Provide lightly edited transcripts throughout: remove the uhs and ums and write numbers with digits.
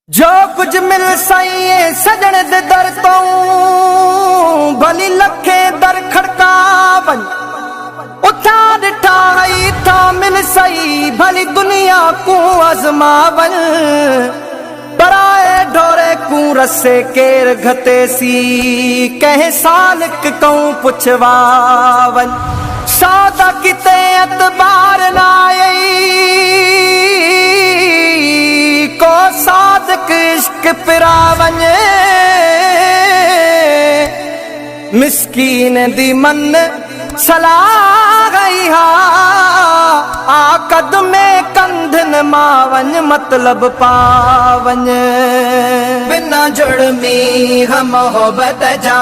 जो कुछ मिल सही सजण दे दर तो भली लखे दर खड़कावन उठा दिठा है था मिल सही भली दुनिया को आजमावन बराए ढोरे को रसे केर घते सी कह सालिक कहूं पुछवावन सादा किते एतबार ना को सादक इश्क पिरावन मिस्कीन दी मन सलाह गई हा आकद में कंधन मावन मतलब पावन बिना जुड़मी हम मोहब्बत जा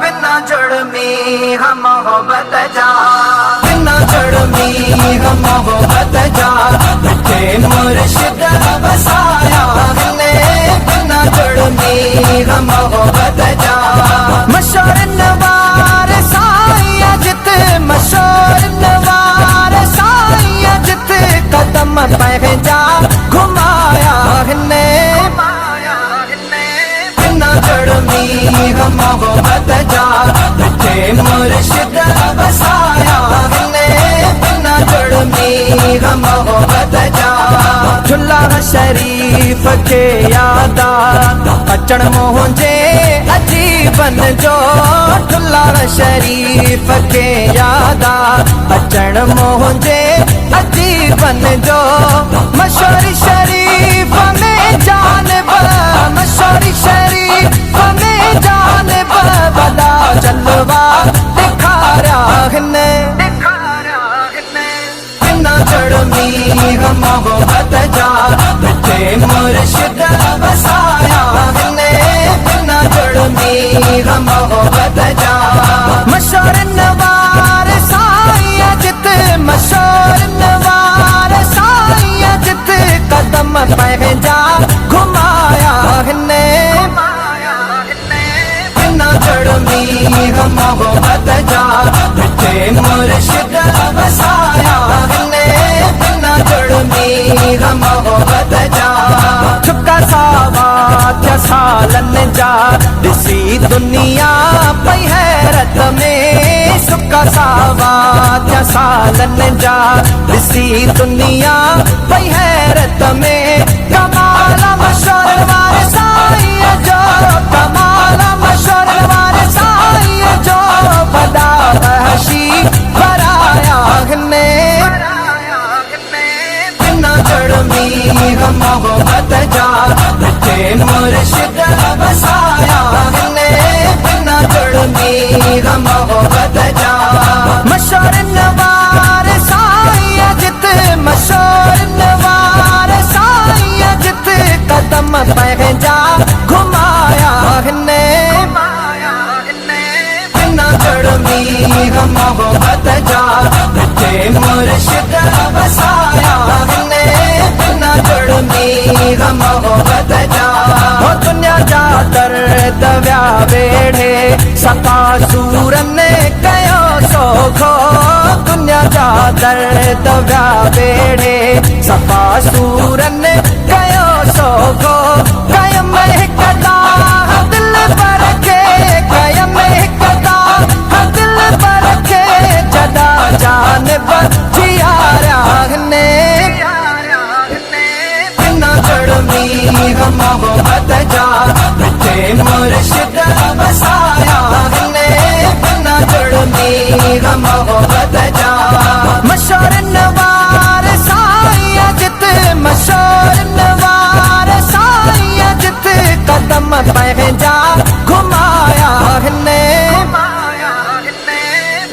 बिना जुड़मी हम मोहब्बत जा बिना जुड़मी हम मोहब्बत जा बिठे मुर्शिद बसाया हमने बिना जुड़मी हम मोहब्बत जा मशहूर नवार साईं जित मशहूर नवार साईं जित कदम पे जा घुमाया हमने बिना जुड़मी हम मोहब्बत जा बिठे मुर्शिद बसाया हमने बिना जुड़मी हम मोहब्बत जा झुल्ला शरीफ के यादा अचण मुझे अजीबन जो झुल्ला शरीफ के यादा अचण मुझे अजीबन जो मशहूर शरीफ में जानब मशहूर शरीफ में जानब बदा जलवा दिखारा ने बिना जुड़मी हम मोहब्बत जा बिठे मुर्शिद बसाया हमने बिना जुड़मी हम मोहब्बत जा मशहूर नवार साईं जित मशहूर नवार साईं जित कदम पे जा घुमाया हमने बिना जुड़मी हम मोहब्बत जा बिठे मुर्शिद बसाया हमने बिना जुड़मी हम मोहब्बत जा चुका सावा क्या सालन जा दिसी दुनिया पई हैरत में सुका सावा क्या सालन जा दिसी दुनिया पई हैरत में कमाल मशहूर वार साईं जो कमाल मशहूर वार साईं जो बड़ा हशी बराया ने बिना जुड़मी हम मोहब्बत जा बिठे मुर्शिद बसाया हमने बिना जुड़मी हम मोहब्बत जा मशहूर नवार साईं जित मशहूर नवार साईं जित कदम पे जा घुमाया हमने बिना जुड़मी हम मोहब्बत जा बिठे मुर्शिद बसाया हमने बिना जुड़मी हम मोहब्बत जा हो दुनिया जा दर्द व्या वेढ़े सका सूरन कयो सोखो दुनिया जा दर्द व्या वेढ़े सका सूरन कयो सोखो कयम कदा दिल पर के कयम कदा दिल पर के जदा जान बचियारा ने बिना जुड़मी हम मोहब्बत जा बिठे मुर्शिद बसाया हमने बिना जुड़मी हम मोहब्बत जा मशहूर नवार साईं जित मशहूर नवार साईं जित कदम पे जा घुमाया हमने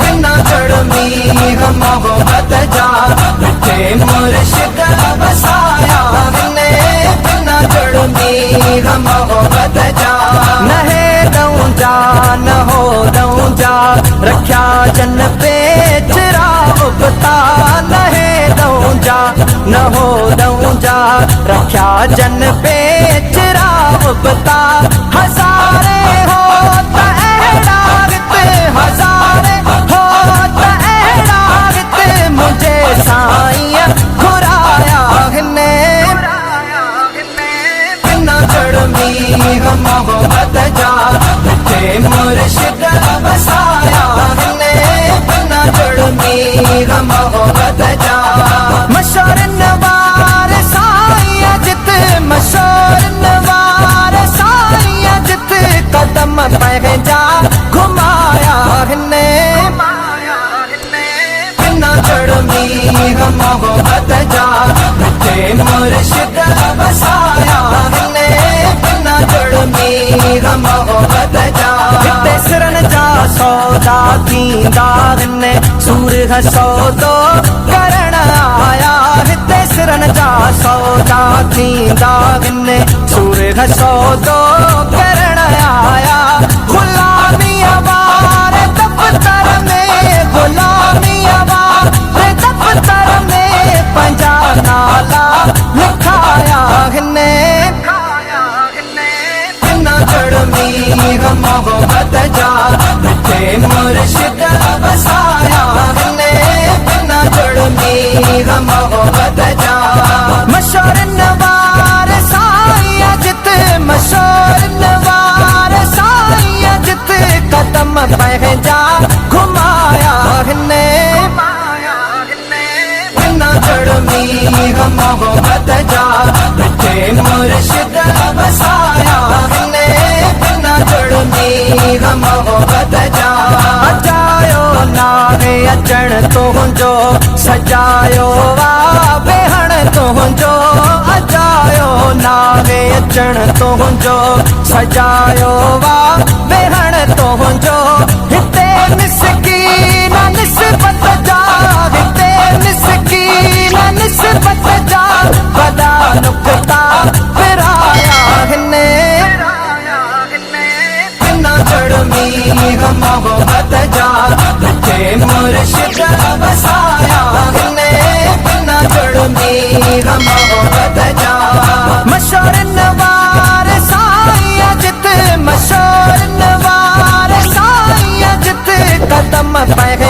बिना जुड़मी हम मोहब्बत जा बिठे मुर्शिद बसाया हमने बिना जुड़मी हम मोहब्बत जा नहे दऊं जा न हो दऊं जा रख्या जन पे चिरा उबता नहे दऊं जा न हो दऊं जा रख्या जन पे चिरा उबता हजारे हो हजारे हो मुझे साईं घुराया ने बिना जड़मी हम मोहब्बत जा ते मुर्शिद बसाया ने बिना जड़मी हम मोहब्बत जा मशहूर नवार साईं जित मशहूर नवार साईं जित कदम पे जा घुमाया ने बिना जड़मी हम मोहब्बत जा ते मुर्शिद बसाया ने बिना जड़मी हम मोहब्बत जा ते सिरन जा सौदा थींदा ने सूरह सौदो करण आया ते सिरन जा सौदा थींदा ने सूरह सौदो करण आया गुलामी अवार दफ्तर में गुलामी अवार दफ्तर में पंजा नाला लिखाया ने बिना जड़मी हम मोहब्बत जा ते मुर्शिद बसाया ने बिना जड़मी हम मोहब्बत जा मशहूर नवार साईं जित मशहूर नवार साईं जित कदम पे जा घुमाया ने बिना जड़मी हम मोहब्बत जा ते मुर्शिद बसाया ने बिना जड़मी हम मोहब्बत जा अजायो नावे अचण तुंहिंजो सजायो वा बेहण तुंहिंजो अजायो नावे अचण तुंहिंजो सजायो वा बेहण तुंहिंजो हिते मिसकीन निस्बत जा हिते मिसकीन निस्बत जा वॾा नुक्ता पिराया ने बिना जड़मी हम मोहब्बत जा ते मुर्शिद बसाया ने बिना जड़मी हम मोहब्बत जा मशहूर नवार साईं जित मशहूर नवार साईं जित कदम पे